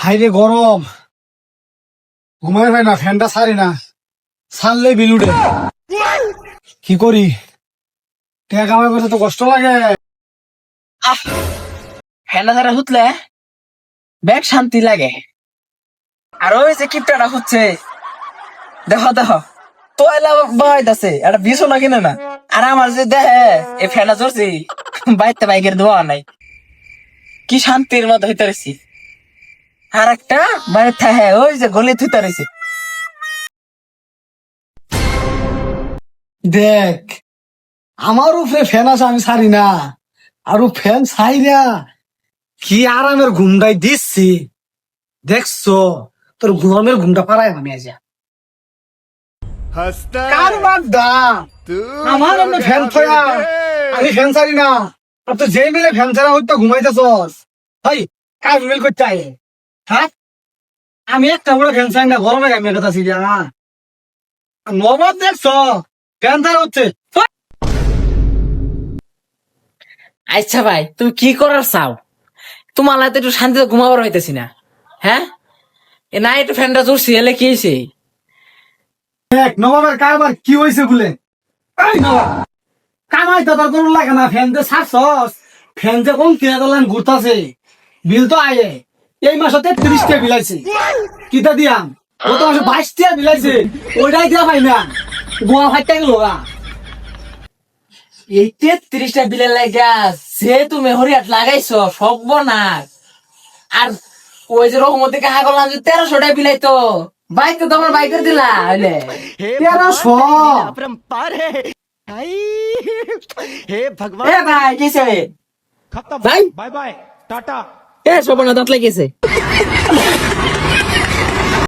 হাইরে গরম, ঘুমাই পাই না, ফ্যানটা ছাড়ি না, ছাড়লে বিল উঠে। কি করি? টাকা কামাই করতে তো কষ্ট লাগে। আহ ফেনা ধারা হুতলে ব্যাগ শান্তি লাগে। আর ওই যে কিপটাটা হচ্ছে, দেখো দেখো তোয়লা বাইতেছে একটা বিছনা কিনে না। আর আমার যে দেহে এ ফেনা চড়ছি বাইতে বাইকের ধোয়া নাই, কি শান্তির মতো হইতে রয়েছি। আর একটা বাইরে থাকে ওই যে গলি থুইতে রয়েছে। দেখ, আমার উপরে ফ্যান আছে, আমি ছাড়ি না, আর ফ্যান ছাইরা কি আরামের ঘুমটাই দিচ্ছি। দেখছো, তোর ঘুমের ঘুমটা পারাই আমি আজ কার বাদ দা আমার এমনি ফ্যান ছয়া, আমি ফ্যান ছাড়ি না। আর তো যে মিলে ফ্যান ছাড়া হইতো ঘুমাইতেছস, ভাই কাজ মিল করতে আয়। হ্যাঁ, আমি একটা বড় ফ্যান ছাড়ি না, গরমে আমি কথা ছিল না। নবাব দেখছো ফ্যান ছাড়া হচ্ছে। আচ্ছা ভাই, তুমি কি করার চাও? তোমার তো একটু শান্তিতে ঘুমাবার হইতেছি না। হ্যাঁ, এ না একটু ফ্যানটা চড়ছি এলে কি হয়েছে? দেখ নবাবের কারবার কি হয়েছে বলে, এই নবাব কামাই তো তোর কোনো লাগে না, ফ্যান যে ছাড়ছস, ফ্যান যে কোন কিনা করলেন ঘুরতাছে, বিল তো আয়ে এই মাসে ৩৩ টাকা বিলাইছে। কিতা দিয়াম, গত মাসে ২২ টাকা বিলাইছে, ওইটাই দিয়া পাই না, গোয়া ফাইটা গেল গা। এই ৩৩টা বিলের লাগা যে তুমি হরিয়াট লাগাইছো সর্বনাশ। আর ওই যে রহমতি কাহা করলাম যে ১৩০০ বিলাইতো, বাইক তো তোমার বাইকের দিলা হইলে ১৩০০ अपरंपार है आई हे भगवान এ ভাই কিসে खत्म भाई? बाय बाय टाटा এ সর্বনাশ দাঁত লাগিয়েছে।